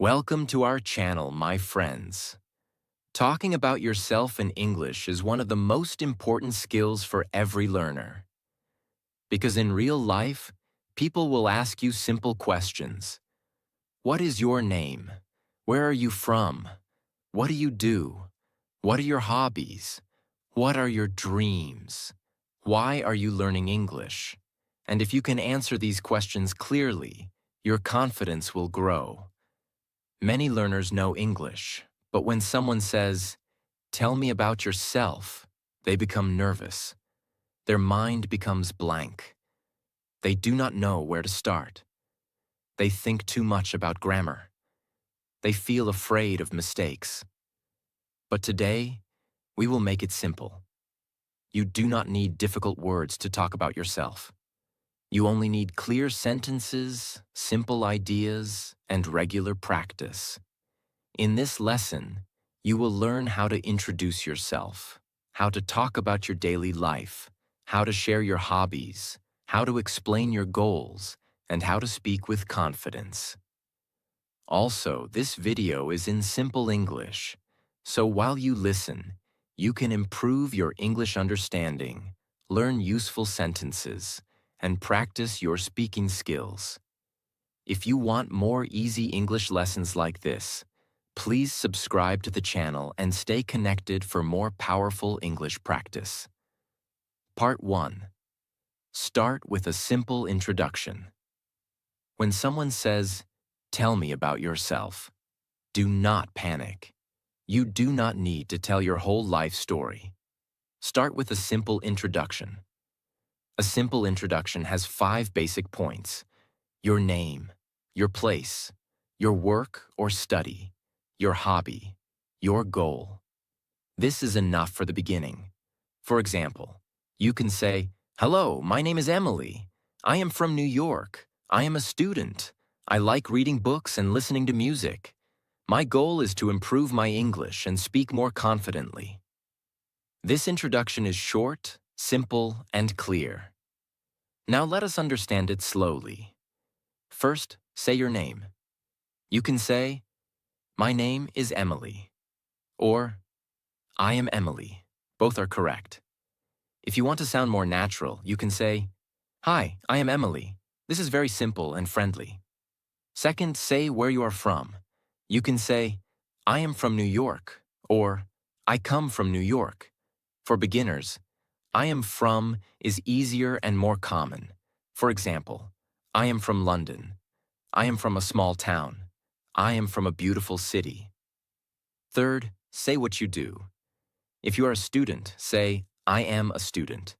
Welcome to our channel, my friends. Talking about yourself in English is one of the most important skills for every learner. Because in real life, people will ask you simple questions. What is your name? Where are you from? What do you do? What are your hobbies? What are your dreams? Why are you learning English? And if you can answer these questions clearly, your confidence will grow. Many learners know English, but when someone says, "Tell me about yourself," they become nervous. Their mind becomes blank. They do not know where to start. They think too much about grammar. They feel afraid of mistakes. But today, we will make it simple. You do not need difficult words to talk about yourself. You only need clear sentences, simple ideas, and regular practice. In this lesson, you will learn how to introduce yourself, how to talk about your daily life, how to share your hobbies, how to explain your goals, and how to speak with confidence. Also, this video is in simple English, so while you listen, you can improve your English understanding, learn useful sentences, and practice your speaking skills. If you want more easy English lessons like this, please subscribe to the channel and stay connected for more powerful English practice. Part 1. Start with a simple introduction. When someone says, "Tell me about yourself," do not panic. You do not need to tell your whole life story. Start with a simple introduction. A simple introduction has 5 basic points: your name, your place, your work or study, your hobby, your goal. This is enough for the beginning. For example, you can say, "Hello, my name is Emily. I am from New York. I am a student. I like reading books and listening to music. My goal is to improve my English and speak more confidently." This introduction is short, simple, and clear. Now let us understand it slowly. First, say your name. You can say, "My name is Emily," or "I am Emily." Both are correct. If you want to sound more natural, you can say, "Hi, I am Emily." This is very simple and friendly. Second, say where you are from. You can say, "I am from New York," or "I come from New York." For beginners, "I am from" is easier and more common. For example, "I am from London." "I am from a small town." "I am from a beautiful city." Third, say what you do. If you are a student, say, "I am a student."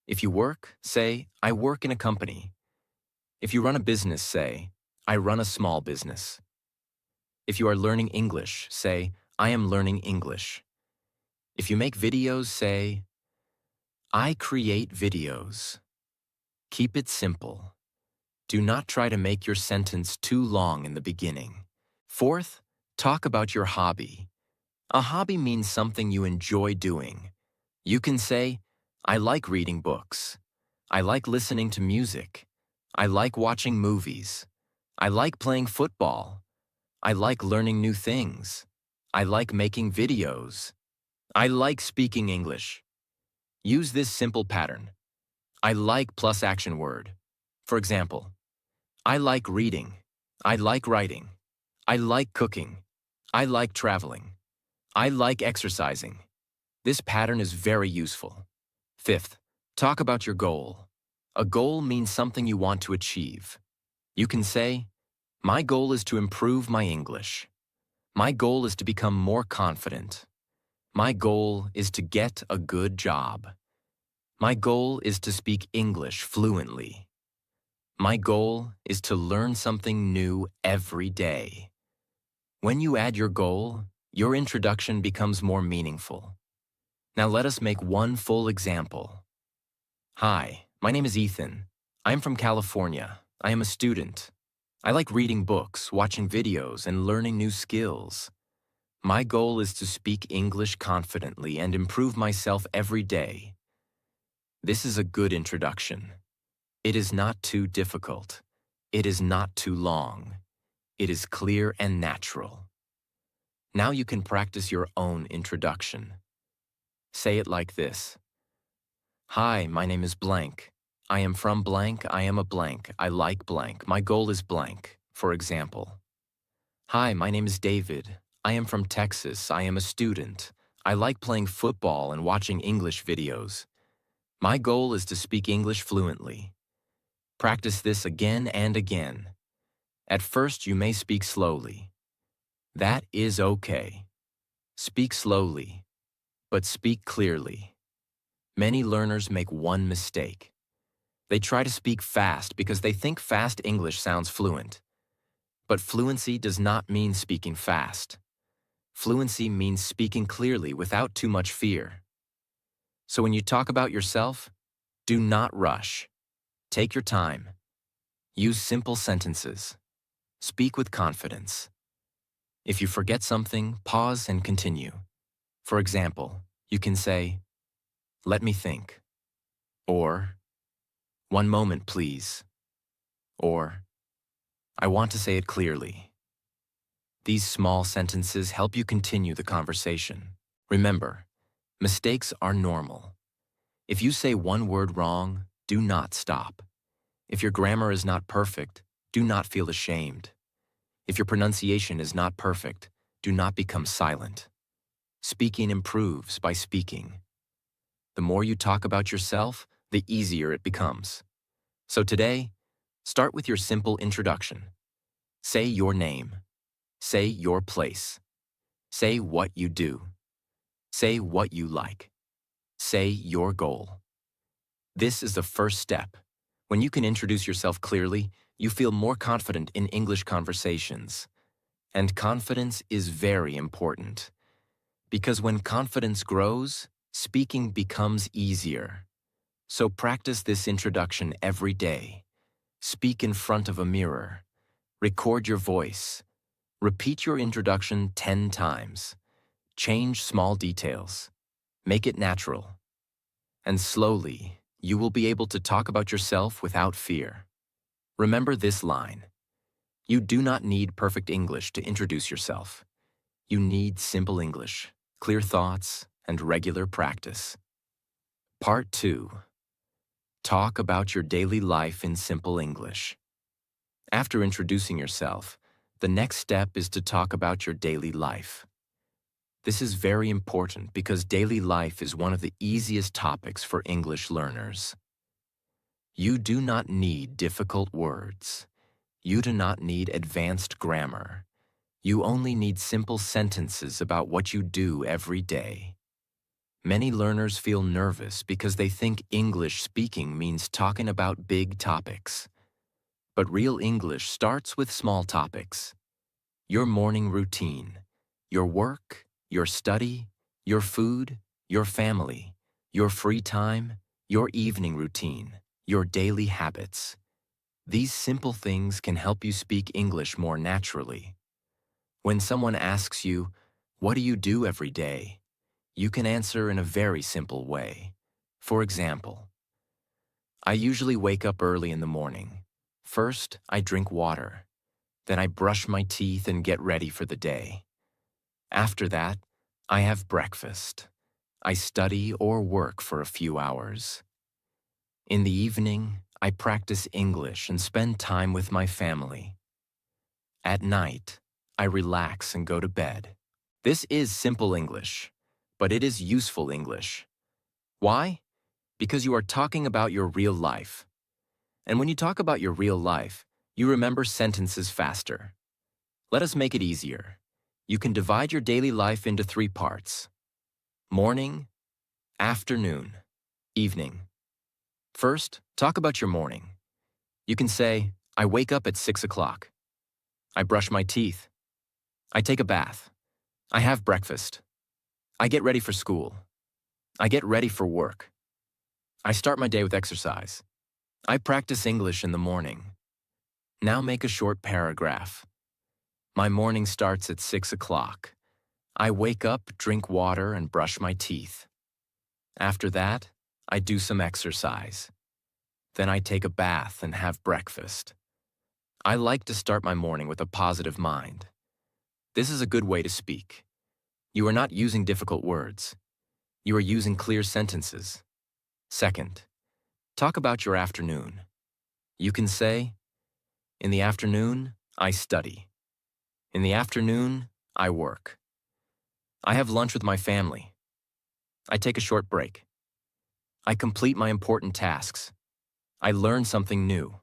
If you work, say, "I work in a company." If you run a business, say, "I run a small business." If you are learning English, say, "I am learning English." If you make videos, say, "I create videos." Keep it simple. Do not try to make your sentence too long in the beginning. Fourth, talk about your hobby. A hobby means something you enjoy doing. You can say, "I like reading books." "I like listening to music." "I like watching movies." "I like playing football." "I like learning new things." "I like making videos." "I like speaking English." Use this simple pattern. I like plus action word. For example, I like reading. I like writing. I like cooking. I like traveling. I like exercising. This pattern is very useful. Fifth, talk about your goal. A goal means something you want to achieve. You can say, "My goal is to improve my English." "My goal is to become more confident." "My goal is to get a good job." "My goal is to speak English fluently." "My goal is to learn something new every day." When you add your goal, your introduction becomes more meaningful. Now let us make one full example. "Hi, my name is Ethan. I'm from California. I am a student. I like reading books, watching videos, and learning new skills. My goal is to speak English confidently and improve myself every day." This is a good introduction. It is not too difficult. It is not too long. It is clear and natural. Now you can practice your own introduction. Say it like this. Hi, my name is blank. I am from blank, I am a blank, I like blank, my goal is blank, for example. Hi, my name is David. I am from Texas, I am a student. I like playing football and watching English videos. My goal is to speak English fluently. Practice this again and again. At first, you may speak slowly. That is okay. Speak slowly, but speak clearly. Many learners make one mistake. They try to speak fast because they think fast English sounds fluent. But fluency does not mean speaking fast. Fluency means speaking clearly without too much fear. So when you talk about yourself, do not rush. Take your time. Use simple sentences. Speak with confidence. If you forget something, pause and continue. For example, you can say, "Let me think," or "One moment, please," or "I want to say it clearly." These small sentences help you continue the conversation. Remember, mistakes are normal. If you say one word wrong, do not stop. If your grammar is not perfect, do not feel ashamed. If your pronunciation is not perfect, do not become silent. Speaking improves by speaking. The more you talk about yourself, the easier it becomes. So today, start with your simple introduction. Say your name. Say your place. Say what you do. Say what you like. Say your goal. This is the first step. When you can introduce yourself clearly, you feel more confident in English conversations. And confidence is very important. Because when confidence grows, speaking becomes easier. So practice this introduction every day. Speak in front of a mirror. Record your voice. Repeat your introduction 10 times. Change small details. Make it natural. And slowly, you will be able to talk about yourself without fear. Remember this line. You do not need perfect English to introduce yourself. You need simple English, clear thoughts, and regular practice. Part 2. Talk about your daily life in simple English. After introducing yourself, the next step is to talk about your daily life. This is very important because daily life is one of the easiest topics for English learners. You do not need difficult words. You do not need advanced grammar. You only need simple sentences about what you do every day. Many learners feel nervous because they think English speaking means talking about big topics. But real English starts with small topics. Your morning routine, your work, your study, your food, your family, your free time, your evening routine, your daily habits. These simple things can help you speak English more naturally. When someone asks you, "What do you do every day?" you can answer in a very simple way. For example, I usually wake up early in the morning. First, I drink water. Then I brush my teeth and get ready for the day. After that, I have breakfast. I study or work for a few hours. In the evening, I practice English and spend time with my family. At night, I relax and go to bed. This is simple English, but it is useful English. Why? Because you are talking about your real life. And when you talk about your real life, you remember sentences faster. Let us make it easier. You can divide your daily life into 3 parts: morning, afternoon, evening. First, talk about your morning. You can say, I wake up at 6 o'clock. I brush my teeth. I take a bath. I have breakfast. I get ready for school. I get ready for work. I start my day with exercise. I practice English in the morning. Now make a short paragraph. My morning starts at 6 o'clock. I wake up, drink water, and brush my teeth. After that, I do some exercise. Then I take a bath and have breakfast. I like to start my morning with a positive mind. This is a good way to speak. You are not using difficult words. You are using clear sentences. Second, talk about your afternoon. You can say, in the afternoon, I study. In the afternoon, I work. I have lunch with my family. I take a short break. I complete my important tasks. I learn something new.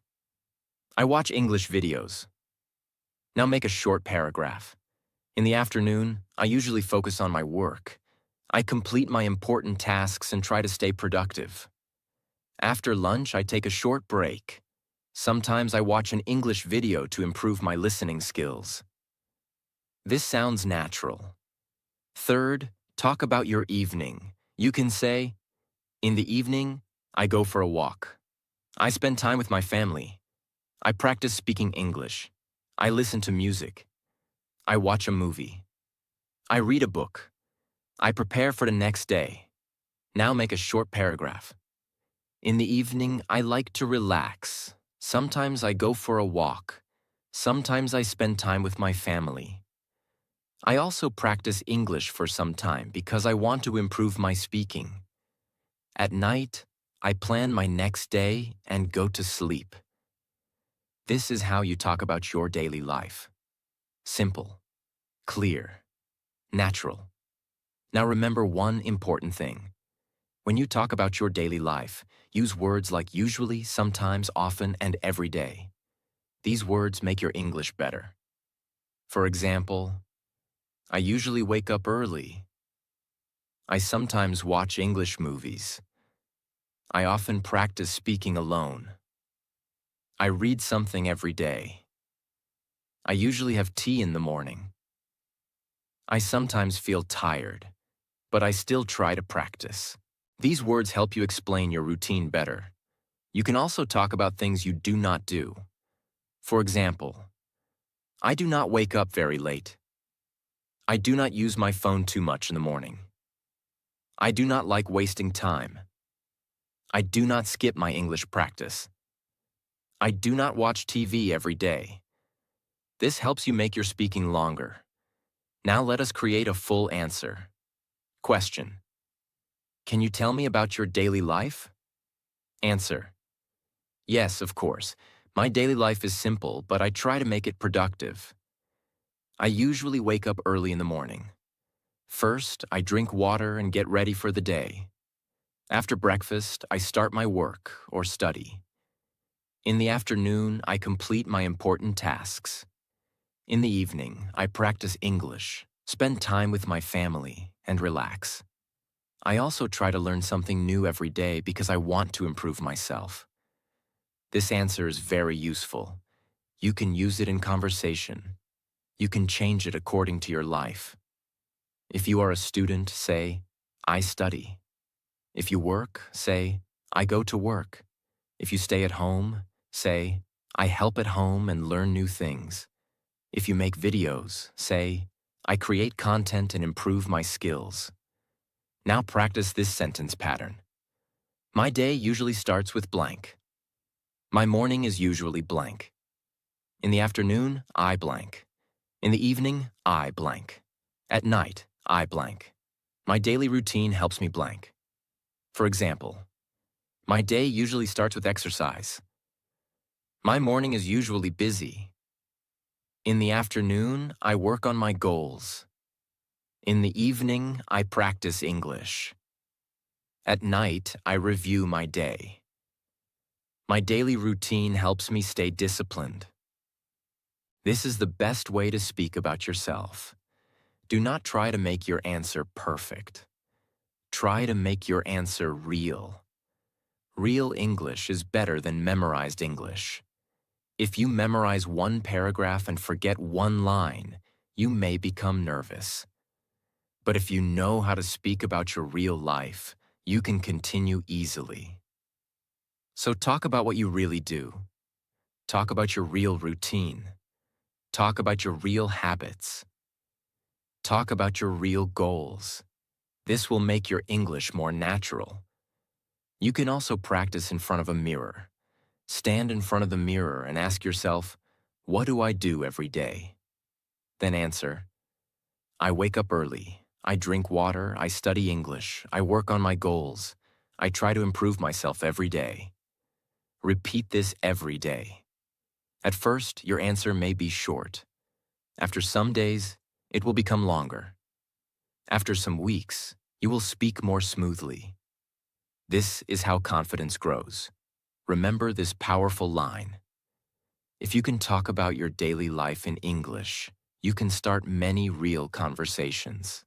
I watch English videos. Now make a short paragraph. In the afternoon, I usually focus on my work. I complete my important tasks and try to stay productive. After lunch, I take a short break. Sometimes I watch an English video to improve my listening skills. This sounds natural. Third, talk about your evening. You can say, in the evening, I go for a walk. I spend time with my family. I practice speaking English. I listen to music. I watch a movie. I read a book. I prepare for the next day. Now make a short paragraph. In the evening, I like to relax. Sometimes I go for a walk. Sometimes I spend time with my family. I also practice English for some time because I want to improve my speaking. At night, I plan my next day and go to sleep. This is how you talk about your daily life. Simple, clear, natural. Now remember one important thing. When you talk about your daily life, use words like usually, sometimes, often, and every day. These words make your English better. For example, I usually wake up early. I sometimes watch English movies. I often practice speaking alone. I read something every day. I usually have tea in the morning. I sometimes feel tired, but I still try to practice. These words help you explain your routine better. You can also talk about things you do not do. For example, I do not wake up very late. I do not use my phone too much in the morning. I do not like wasting time. I do not skip my English practice. I do not watch TV every day. This helps you make your speaking longer. Now let us create a full answer. Question: can you tell me about your daily life? Answer: yes, of course. My daily life is simple, but I try to make it productive. I usually wake up early in the morning. First, I drink water and get ready for the day. After breakfast, I start my work or study. In the afternoon, I complete my important tasks. In the evening, I practice English, spend time with my family, and relax. I also try to learn something new every day because I want to improve myself. This answer is very useful. You can use it in conversation. You can change it according to your life. If you are a student, say, I study. If you work, say, I go to work. If you stay at home, say, I help at home and learn new things. If you make videos, say, I create content and improve my skills. Now practice this sentence pattern. My day usually starts with blank. My morning is usually blank. In the afternoon, I blank. In the evening, I blank. At night, I blank. My daily routine helps me blank. For example, my day usually starts with exercise. My morning is usually busy. In the afternoon, I work on my goals. In the evening, I practice English. At night, I review my day. My daily routine helps me stay disciplined. This is the best way to speak about yourself. Do not try to make your answer perfect. Try to make your answer real. Real English is better than memorized English. If you memorize one paragraph and forget one line, you may become nervous. But if you know how to speak about your real life, you can continue easily. So talk about what you really do. Talk about your real routine. Talk about your real habits. Talk about your real goals. This will make your English more natural. You can also practice in front of a mirror. Stand in front of the mirror and ask yourself, what do I do every day? Then answer, I wake up early, I drink water, I study English, I work on my goals, I try to improve myself every day. Repeat this every day. At first, your answer may be short. After some days, it will become longer. After some weeks, you will speak more smoothly. This is how confidence grows. Remember this powerful line. If you can talk about your daily life in English, you can start many real conversations.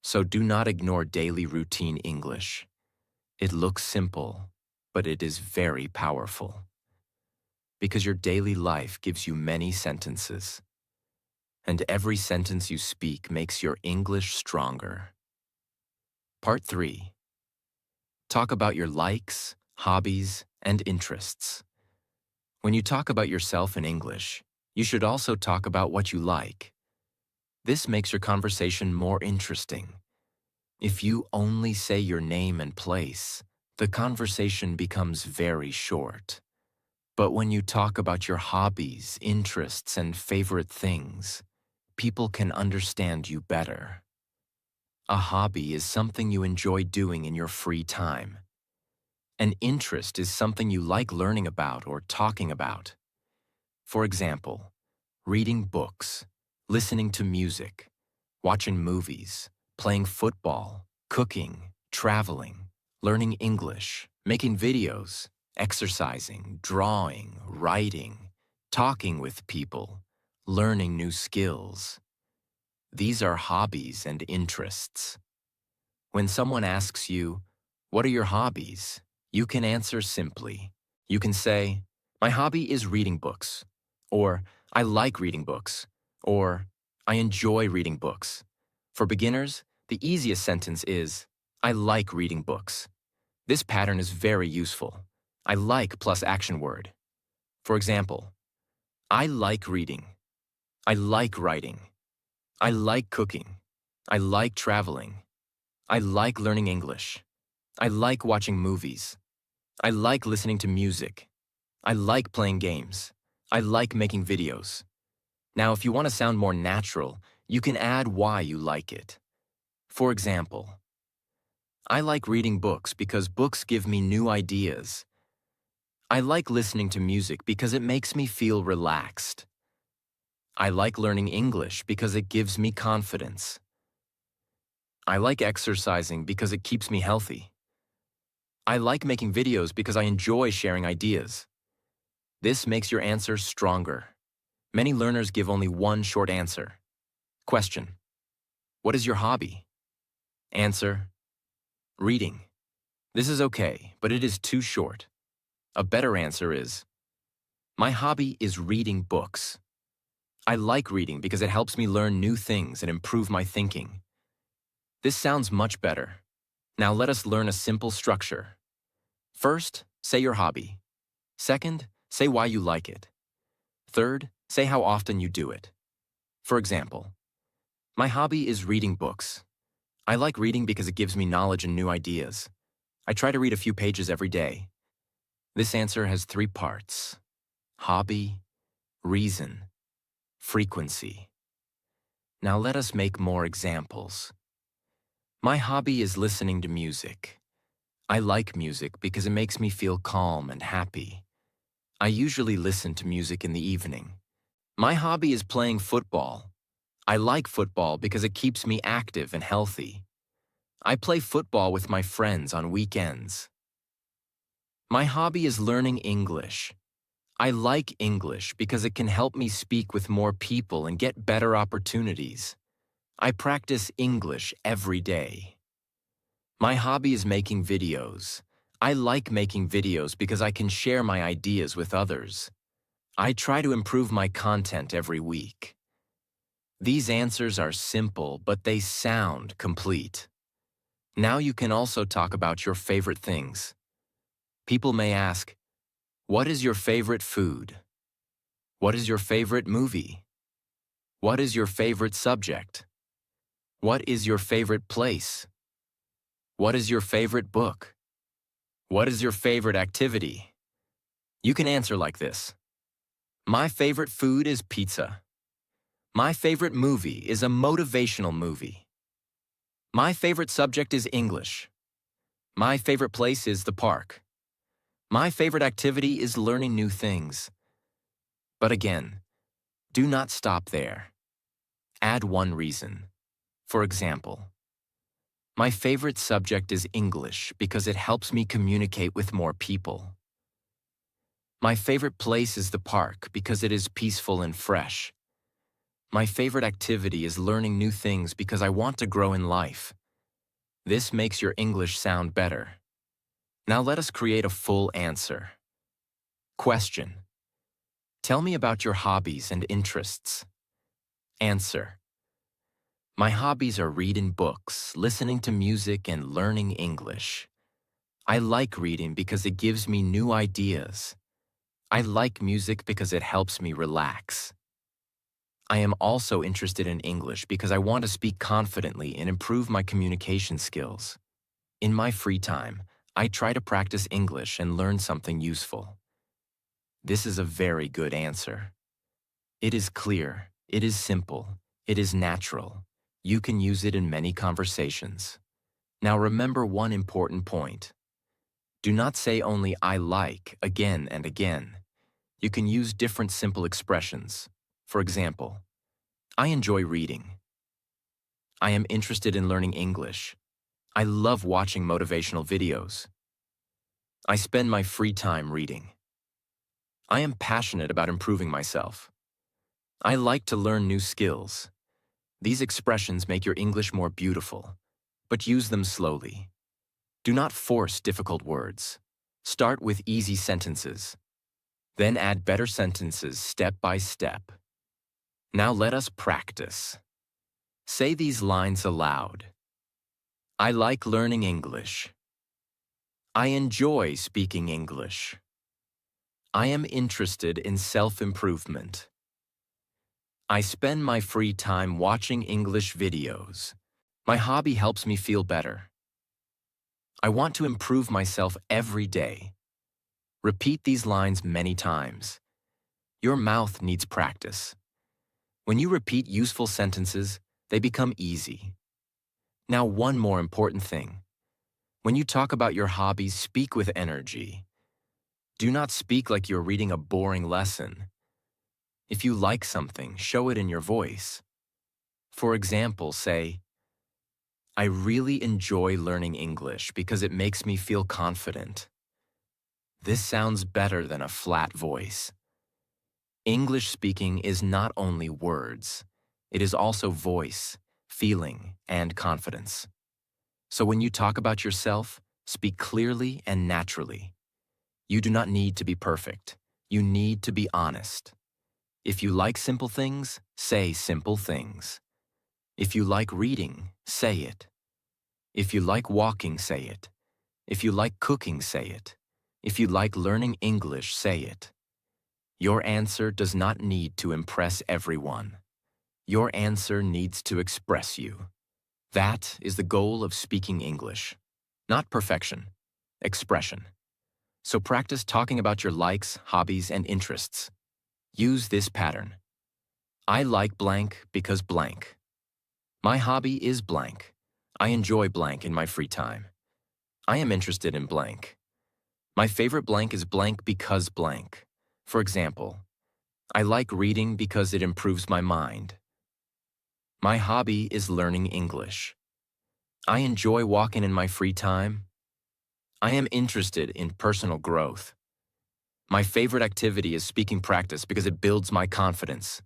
So do not ignore daily routine English. It looks simple, but it is very powerful. Because your daily life gives you many sentences. And every sentence you speak makes your English stronger. Part 3. Talk about your likes, hobbies, and interests. When you talk about yourself in English, you should also talk about what you like. This makes your conversation more interesting. If you only say your name and place, the conversation becomes very short. But when you talk about your hobbies, interests, and favorite things, people can understand you better. A hobby is something you enjoy doing in your free time. An interest is something you like learning about or talking about. For example, reading books, listening to music, watching movies, playing football, cooking, traveling, learning English, making videos, exercising, drawing, writing, talking with people, learning new skills. These are hobbies and interests. When someone asks you, "What are your hobbies?" you can answer simply. You can say, "My hobby is reading books," or "I like reading books," or "I enjoy reading books." For beginners, the easiest sentence is, "I like reading books." This pattern is very useful. I like plus action word. For example, I like reading. I like writing. I like cooking. I like traveling. I like learning English. I like watching movies. I like listening to music. I like playing games. I like making videos. Now, if you want to sound more natural, you can add why you like it. For example, I like reading books because books give me new ideas. I like listening to music because it makes me feel relaxed. I like learning English because it gives me confidence. I like exercising because it keeps me healthy. I like making videos because I enjoy sharing ideas. This makes your answer stronger. Many learners give only one short answer. Question: what is your hobby? Answer: reading. This is okay, but it is too short. A better answer is, my hobby is reading books. I like reading because it helps me learn new things and improve my thinking. This sounds much better. Now let us learn a simple structure. First, say your hobby. Second, say why you like it. Third, say how often you do it. For example, my hobby is reading books. I like reading because it gives me knowledge and new ideas. I try to read a few pages every day. This answer has 3 parts: hobby, reason, frequency. Now let us make more examples. My hobby is listening to music. I like music because it makes me feel calm and happy. I usually listen to music in the evening. My hobby is playing football. I like football because it keeps me active and healthy. I play football with my friends on weekends. My hobby is learning English. I like English because it can help me speak with more people and get better opportunities. I practice English every day. My hobby is making videos. I like making videos because I can share my ideas with others. I try to improve my content every week. These answers are simple, but they sound complete. Now you can also talk about your favorite things. People may ask, what is your favorite food? What is your favorite movie? What is your favorite subject? What is your favorite place? What is your favorite book? What is your favorite activity? You can answer like this. My favorite food is pizza. My favorite movie is a motivational movie. My favorite subject is English. My favorite place is the park. My favorite activity is learning new things. But again, do not stop there. Add one reason. For example, my favorite subject is English because it helps me communicate with more people. My favorite place is the park because it is peaceful and fresh. My favorite activity is learning new things because I want to grow in life. This makes your English sound better. Now let us create a full answer. Question: tell me about your hobbies and interests. Answer: my hobbies are reading books, listening to music, and learning English. I like reading because it gives me new ideas. I like music because it helps me relax. I am also interested in English because I want to speak confidently and improve my communication skills. In my free time, I try to practice English and learn something useful. This is a very good answer. It is clear, it is simple, it is natural. You can use it in many conversations. Now remember one important point. Do not say only "I like" again and again. You can use different simple expressions. For example, I enjoy reading. I am interested in learning English. I love watching motivational videos. I spend my free time reading. I am passionate about improving myself. I like to learn new skills. These expressions make your English more beautiful, but use them slowly. Do not force difficult words. Start with easy sentences. Then add better sentences step by step. Now let us practice. Say these lines aloud. I like learning English. I enjoy speaking English. I am interested in self-improvement. I spend my free time watching English videos. My hobby helps me feel better. I want to improve myself every day. Repeat these lines many times. Your mouth needs practice. When you repeat useful sentences, they become easy. Now, one more important thing. When you talk about your hobbies, speak with energy. Do not speak like you're reading a boring lesson. If you like something, show it in your voice. For example, say, I really enjoy learning English because it makes me feel confident. This sounds better than a flat voice. English speaking is not only words, it is also voice, feeling, and confidence. So when you talk about yourself, speak clearly and naturally. You do not need to be perfect. You need to be honest. If you like simple things, say simple things. If you like reading, say it. If you like walking, say it. If you like cooking, say it. If you like learning English, say it. Your answer does not need to impress everyone. Your answer needs to express you. That is the goal of speaking English. Not perfection, expression. So practice talking about your likes, hobbies, and interests. Use this pattern. I like blank because blank. My hobby is blank. I enjoy blank in my free time. I am interested in blank. My favorite blank is blank because blank. For example, I like reading because it improves my mind. My hobby is learning English. I enjoy walking in my free time. I am interested in personal growth. My favorite activity is speaking practice because it builds my confidence.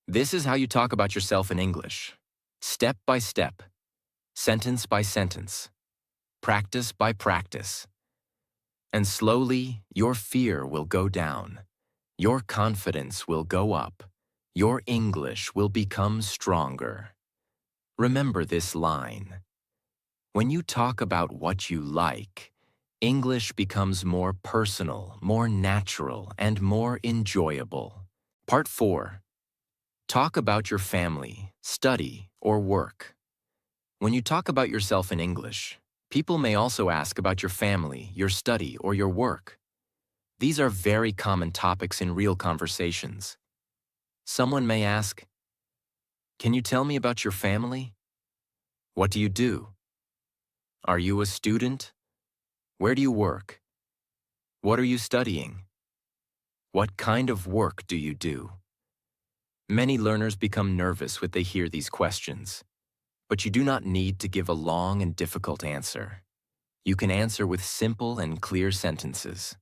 This is how you talk about yourself in English. Step by step, sentence by sentence, practice by practice. And slowly, your fear will go down. Your confidence will go up. Your English will become stronger. Remember this line. When you talk about what you like, English becomes more personal, more natural, and more enjoyable. Part 4. Talk about your family, study, or work. When you talk about yourself in English, people may also ask about your family, your study, or your work. These are very common topics in real conversations. Someone may ask, "Can you tell me about your family? What do you do? Are you a student? Where do you work? What are you studying? What kind of work do you do?" Many learners become nervous when they hear these questions, but you do not need to give a long and difficult answer. You can answer with simple and clear sentences.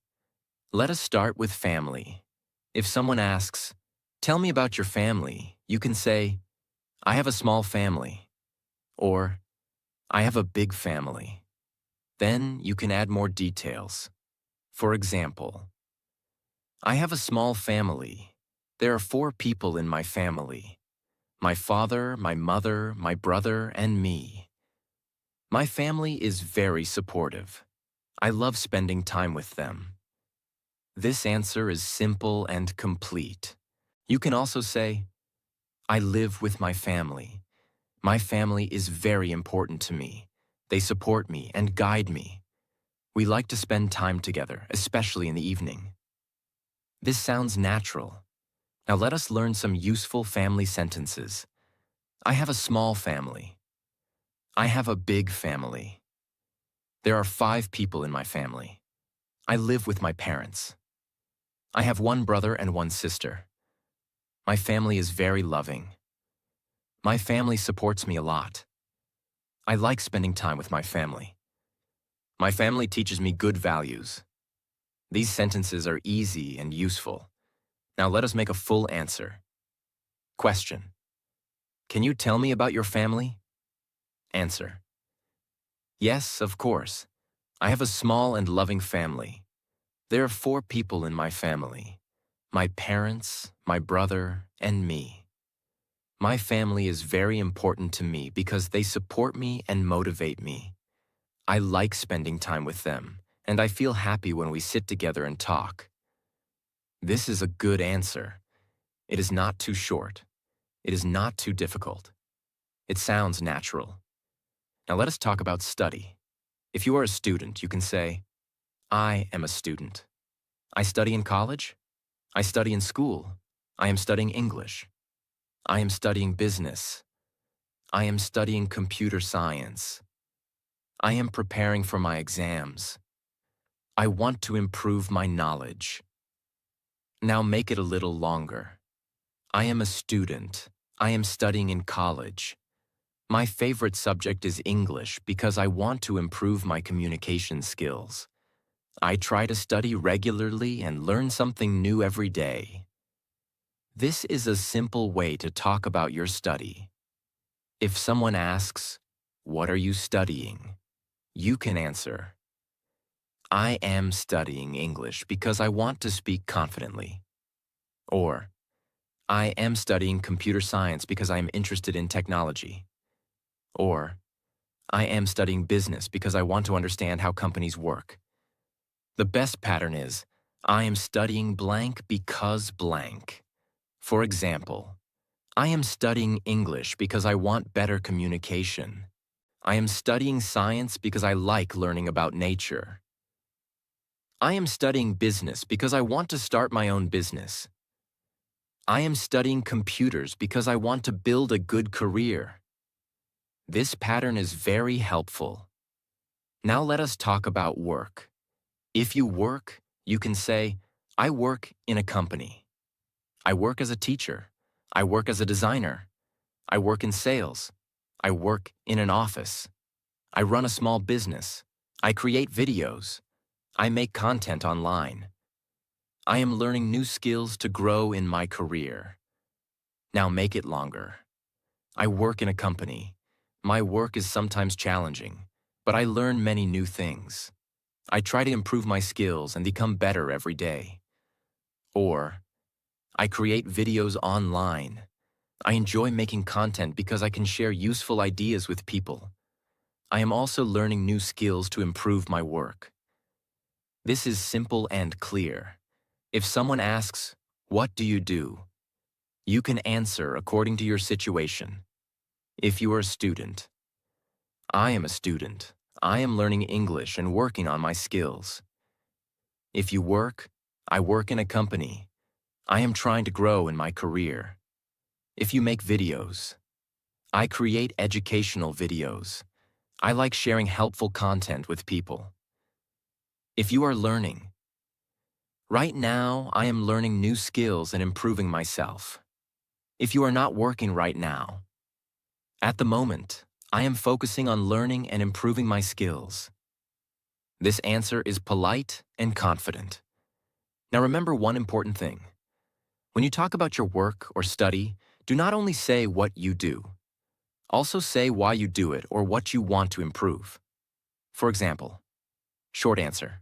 Let us start with family. If someone asks, "Tell me about your family," you can say, "I have a small family," or "I have a big family." Then you can add more details. For example, "I have a small family. There are 4 people in my family. My father, my mother, my brother, and me. My family is very supportive. I love spending time with them." This answer is simple and complete. You can also say, "I live with my family. My family is very important to me. They support me and guide me. We like to spend time together, especially in the evening." This sounds natural. Now let us learn some useful family sentences. I have a small family. I have a big family. There are 5 people in my family. I live with my parents. I have 1 brother and 1 sister. My family is very loving. My family supports me a lot. I like spending time with my family. My family teaches me good values. These sentences are easy and useful. Now let us make a full answer. Question: Can you tell me about your family? Answer: Yes, of course. I have a small and loving family. There are 4 people in my family: my parents, my brother, and me. My family is very important to me because they support me and motivate me. I like spending time with them, and I feel happy when we sit together and talk. This is a good answer. It is not too short. It is not too difficult. It sounds natural. Now let us talk about study. If you are a student, you can say, "I am a student. I study in college. I study in school. I am studying English. I am studying business. I am studying computer science. I am preparing for my exams. I want to improve my knowledge." Now make it a little longer. I am a student. I am studying in college. My favorite subject is English because I want to improve my communication skills. I try to study regularly and learn something new every day. This is a simple way to talk about your study. If someone asks, "What are you studying?" you can answer, "I am studying English because I want to speak confidently." Or, "I am studying computer science because I am interested in technology." Or, "I am studying business because I want to understand how companies work." The best pattern is, "I am studying blank because blank." For example, "I am studying English because I want better communication." "I am studying science because I like learning about nature." "I am studying business because I want to start my own business." "I am studying computers because I want to build a good career." This pattern is very helpful. Now let us talk about work. If you work, you can say, "I work in a company." "I work as a teacher." "I work as a designer." "I work in sales." "I work in an office." "I run a small business." "I create videos." "I make content online." "I am learning new skills to grow in my career." Now make it longer. "I work in a company. My work is sometimes challenging, but I learn many new things. I try to improve my skills and become better every day." Or, "I create videos online. I enjoy making content because I can share useful ideas with people. I am also learning new skills to improve my work." This is simple and clear. If someone asks, "What do you do?" you can answer according to your situation. If you are a student, "I am a student. I am learning English and working on my skills." If you work, I work in a company. I am trying to grow in my career. If you make videos, I create educational videos. I like sharing helpful content with people. If you are learning, right now I am learning new skills and improving myself. If you are not working right now, at the moment, I am focusing on learning and improving my skills. This answer is polite and confident. Now remember one important thing. When you talk about your work or study, do not only say what you do. Also say why you do it or what you want to improve. For example, short answer,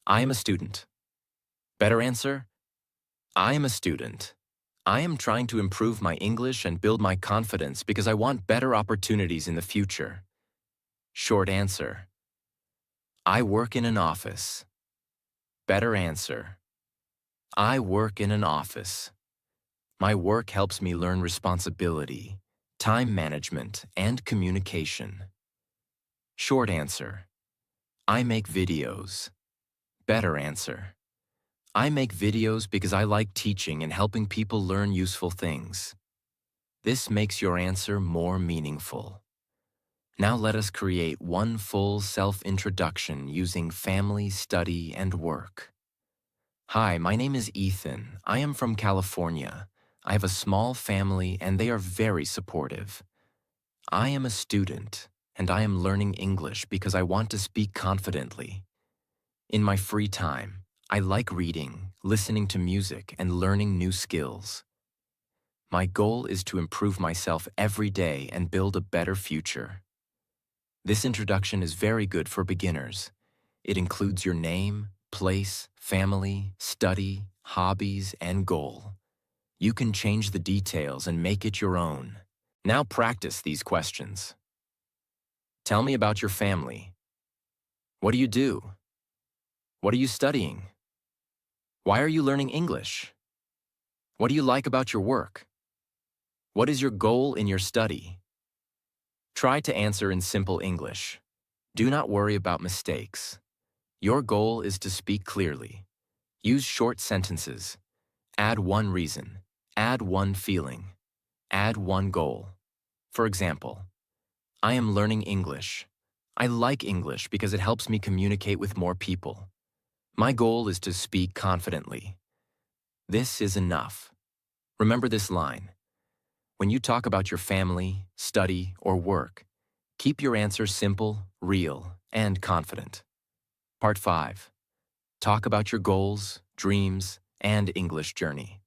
I am a student. Better answer, I am a student. I am trying to improve my English and build my confidence because I want better opportunities in the future. Short answer, I work in an office. Better answer, I work in an office. My work helps me learn responsibility, time management, and communication. Short answer, I make videos. Better answer, I make videos because I like teaching and helping people learn useful things. This makes your answer more meaningful. Now let us create one full self-introduction using family, study, and work. Hi, my name is Ethan. I am from California. I have a small family and they are very supportive. I am a student and I am learning English because I want to speak confidently. In my free time, I like reading, listening to music, and learning new skills. My goal is to improve myself every day and build a better future. This introduction is very good for beginners. It includes your name, place, family, study, hobbies, and goal. You can change the details and make it your own. Now practice these questions. Tell me about your family. What do you do? What are you studying? Why are you learning English? What do you like about your work? What is your goal in your study? Try to answer in simple English. Do not worry about mistakes. Your goal is to speak clearly. Use short sentences. Add one reason. Add one feeling. Add one goal. For example, I am learning English. I like English because it helps me communicate with more people. My goal is to speak confidently. This is enough. Remember this line. When you talk about your family, study, or work, keep your answer simple, real, and confident. Part 5. Talk about your goals, dreams, and English journey.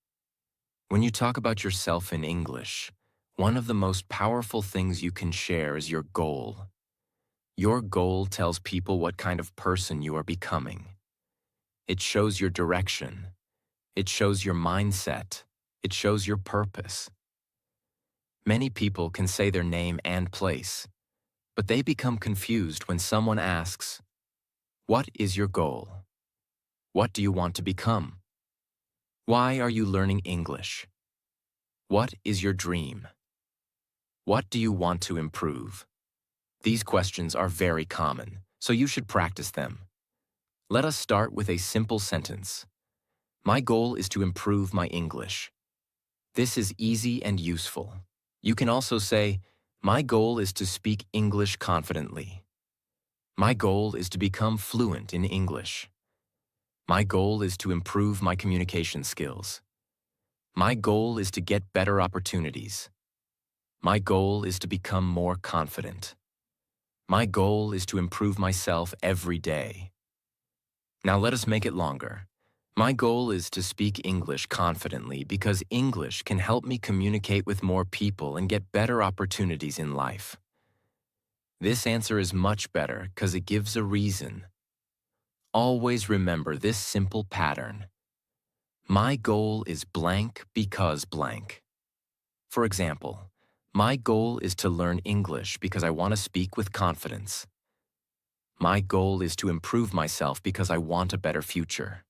When you talk about yourself in English, one of the most powerful things you can share is your goal. Your goal tells people what kind of person you are becoming. It shows your direction. It shows your mindset. It shows your purpose. Many people can say their name and place, but they become confused when someone asks, "What is your goal? What do you want to become? Why are you learning English? What is your dream? What do you want to improve?" These questions are very common, so you should practice them. Let us start with a simple sentence. My goal is to improve my English. This is easy and useful. You can also say, my goal is to speak English confidently. My goal is to become fluent in English. My goal is to improve my communication skills. My goal is to get better opportunities. My goal is to become more confident. My goal is to improve myself every day. Now let us make it longer. My goal is to speak English confidently because English can help me communicate with more people and get better opportunities in life. This answer is much better because it gives a reason. Always remember this simple pattern. My goal is blank because blank. For example, my goal is to learn English because I want to speak with confidence. My goal is to improve myself because I want a better future.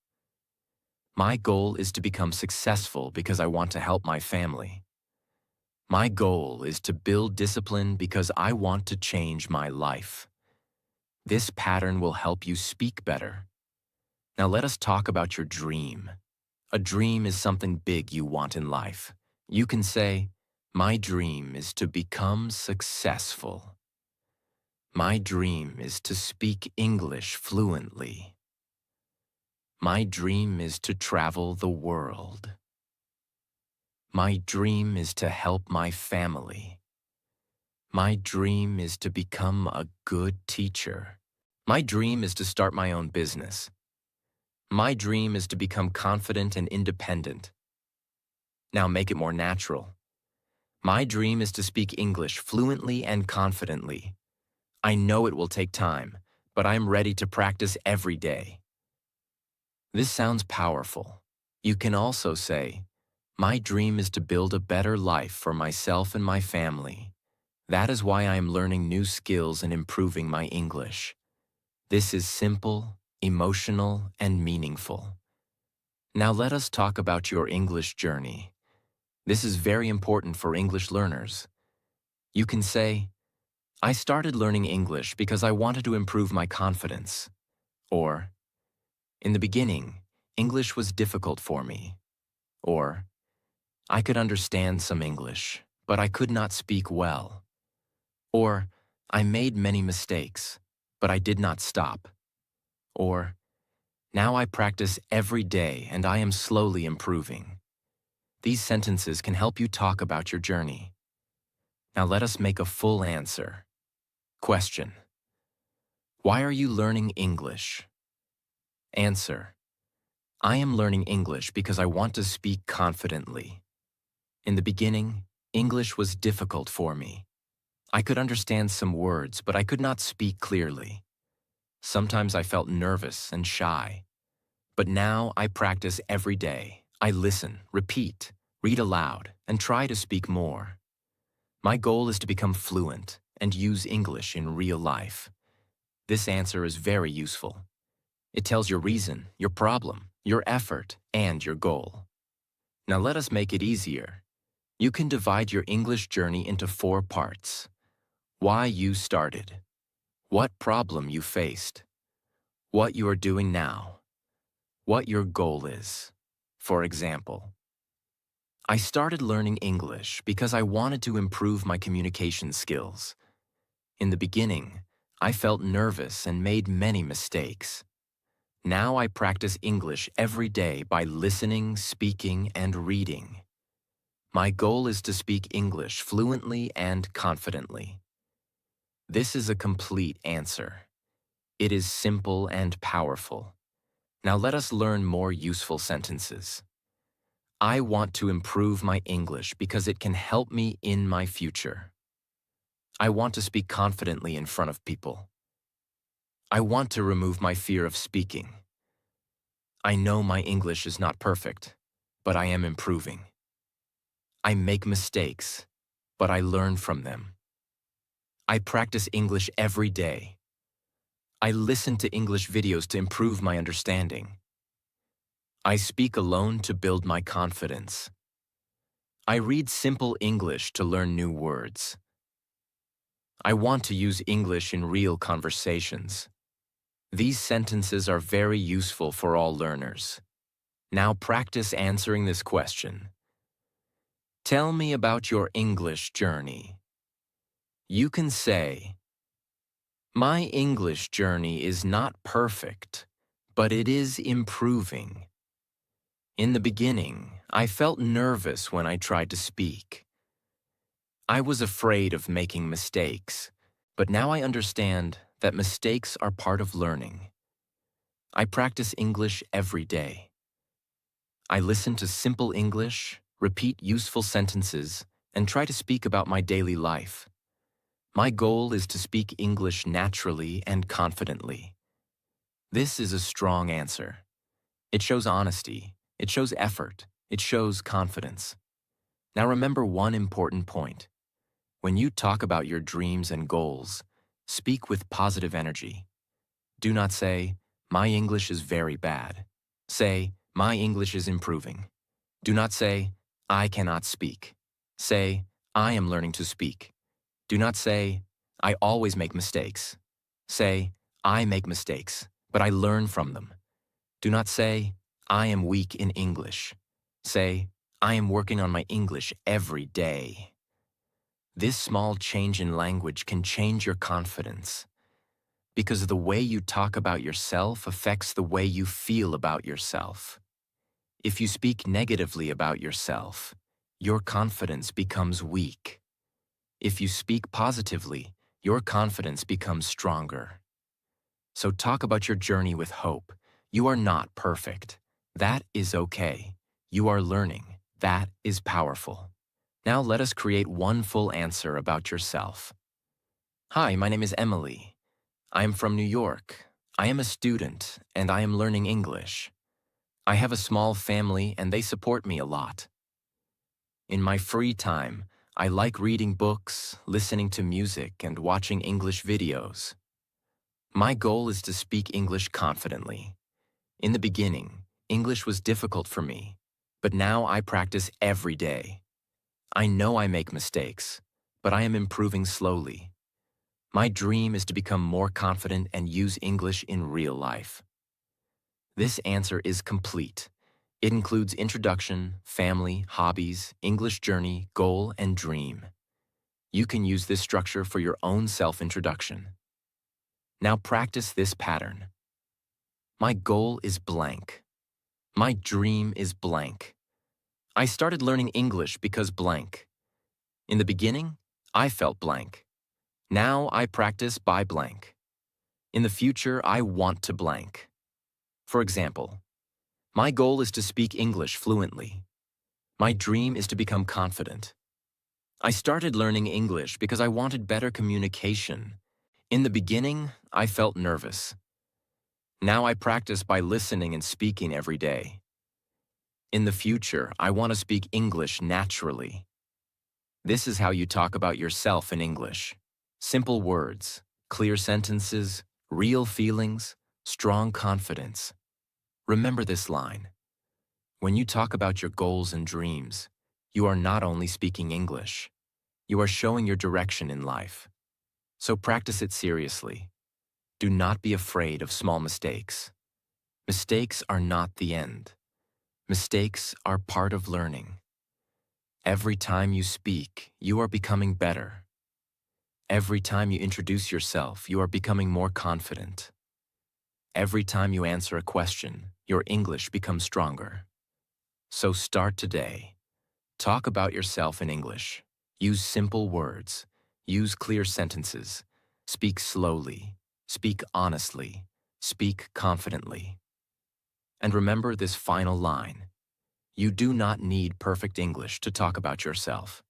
My goal is to become successful because I want to help my family. My goal is to build discipline because I want to change my life. This pattern will help you speak better. Now let us talk about your dream. A dream is something big you want in life. You can say, my dream is to become successful. My dream is to speak English fluently. My dream is to travel the world. My dream is to help my family. My dream is to become a good teacher. My dream is to start my own business. My dream is to become confident and independent. Now make it more natural. My dream is to speak English fluently and confidently. I know it will take time, but I am ready to practice every day. This sounds powerful. You can also say, my dream is to build a better life for myself and my family. That is why I am learning new skills and improving my English. This is simple, emotional, and meaningful. Now let us talk about your English journey. This is very important for English learners. You can say, I started learning English because I wanted to improve my confidence. Or, in the beginning, English was difficult for me. Or, I could understand some English, but I could not speak well. Or, I made many mistakes, but I did not stop. Or, now I practice every day and I am slowly improving. These sentences can help you talk about your journey. Now let us make a full answer. Question: why are you learning English? Answer: I am learning English because I want to speak confidently. In the beginning, English was difficult for me. I could understand some words, but I could not speak clearly. Sometimes I felt nervous and shy. But now I practice every day. I listen, repeat, read aloud, and try to speak more. My goal is to become fluent and use English in real life. This answer is very useful. It tells your reason, your problem, your effort, and your goal. Now let us make it easier. You can divide your English journey into 4 parts. Why you started. What problem you faced. What you are doing now. What your goal is. For example, I started learning English because I wanted to improve my communication skills. In the beginning, I felt nervous and made many mistakes. Now I practice English every day by listening, speaking, and reading. My goal is to speak English fluently and confidently. This is a complete answer. It is simple and powerful. Now let us learn more useful sentences. I want to improve my English because it can help me in my future. I want to speak confidently in front of people. I want to remove my fear of speaking. I know my English is not perfect, but I am improving. I make mistakes, but I learn from them. I practice English every day. I listen to English videos to improve my understanding. I speak alone to build my confidence. I read simple English to learn new words. I want to use English in real conversations. These sentences are very useful for all learners. Now practice answering this question. Tell me about your English journey. You can say, my English journey is not perfect, but it is improving. In the beginning, I felt nervous when I tried to speak. I was afraid of making mistakes, but now I understand that mistakes are part of learning. I practice English every day. I listen to simple English, repeat useful sentences, and try to speak about my daily life. My goal is to speak English naturally and confidently. This is a strong answer. It shows honesty, it shows effort, it shows confidence. Now remember one important point. When you talk about your dreams and goals, speak with positive energy. Do not say, my English is very bad. Say, my English is improving. Do not say, I cannot speak. Say, I am learning to speak. Do not say, I always make mistakes. Say, I make mistakes, but I learn from them. Do not say, I am weak in English. Say, I am working on my English every day. This small change in language can change your confidence because the way you talk about yourself affects the way you feel about yourself. If you speak negatively about yourself, your confidence becomes weak. If you speak positively, your confidence becomes stronger. So talk about your journey with hope. You are not perfect. That is okay. You are learning. That is powerful. Now let us create one full answer about yourself. Hi, my name is Emily. I am from New York. I am a student, and I am learning English. I have a small family, and they support me a lot. In my free time, I like reading books, listening to music, and watching English videos. My goal is to speak English confidently. In the beginning, English was difficult for me, but now I practice every day. I know I make mistakes, but I am improving slowly. My dream is to become more confident and use English in real life. This answer is complete. It includes introduction, family, hobbies, English journey, goal, and dream. You can use this structure for your own self-introduction. Now practice this pattern. My goal is blank. My dream is blank. I started learning English because blank. In the beginning, I felt blank. Now I practice by blank. In the future, I want to blank. For example, my goal is to speak English fluently. My dream is to become confident. I started learning English because I wanted better communication. In the beginning, I felt nervous. Now I practice by listening and speaking every day. In the future, I want to speak English naturally. This is how you talk about yourself in English. Simple words, clear sentences, real feelings, strong confidence. Remember this line. When you talk about your goals and dreams, you are not only speaking English, you are showing your direction in life. So practice it seriously. Do not be afraid of small mistakes. Mistakes are not the end. Mistakes are part of learning. Every time you speak, you are becoming better. Every time you introduce yourself, you are becoming more confident. Every time you answer a question, your English becomes stronger. So start today. Talk about yourself in English. Use simple words. Use clear sentences. Speak slowly. Speak honestly. Speak confidently. And remember this final line. You do not need perfect English to talk about yourself.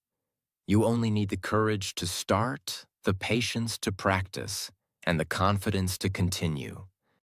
You only need the courage to start, the patience to practice, and the confidence to continue.